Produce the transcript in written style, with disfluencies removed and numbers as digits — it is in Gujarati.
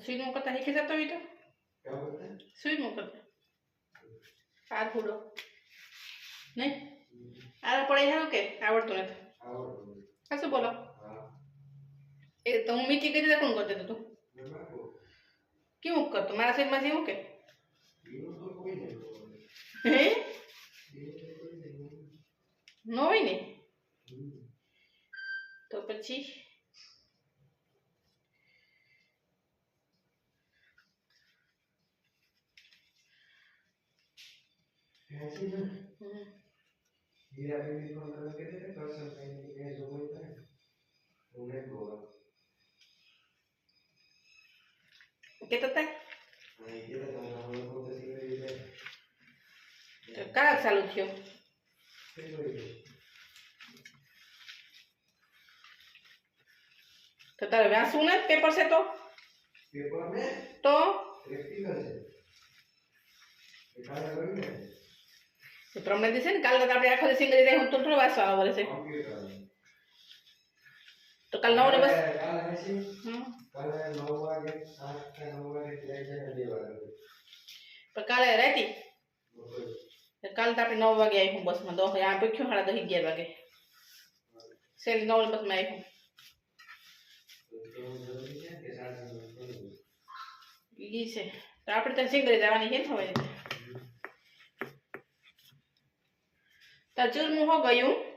સુઈનું કરતા શીખી જતો હોય તો સુઈનું કરતા આ થોડો નહીં આ પડે હારું કે આવડતું નથી હા શું બોલો એ તો હું મીઠી કરી કોણ કરતો તું કેવું કરતો મારા શરીરમાંથી એવું કે હે ન હોય ને તો પછી કેતા કયા ચાલુ થયો તો તારે વાંચવું ને પેપર છે તો તો પ્રમે દિવસે ને કાલે આપણે આખો દિવસ સિંગરી જાય હું તો થોડો વાંચવા આવે છે તો કાલ 9 ને બસ પણ કાલે રાતી કાલે તો આપણે 9 વાગે આવ્યું બસમાં 10 આ પૂછ્યું 10:30 11 વાગે સેલી 9 બસમાં આવ્યું ઈ છે તો આપણે ત્યાં સિંગરી જવાની છે હવે તાર ચૂરમું હો ગયું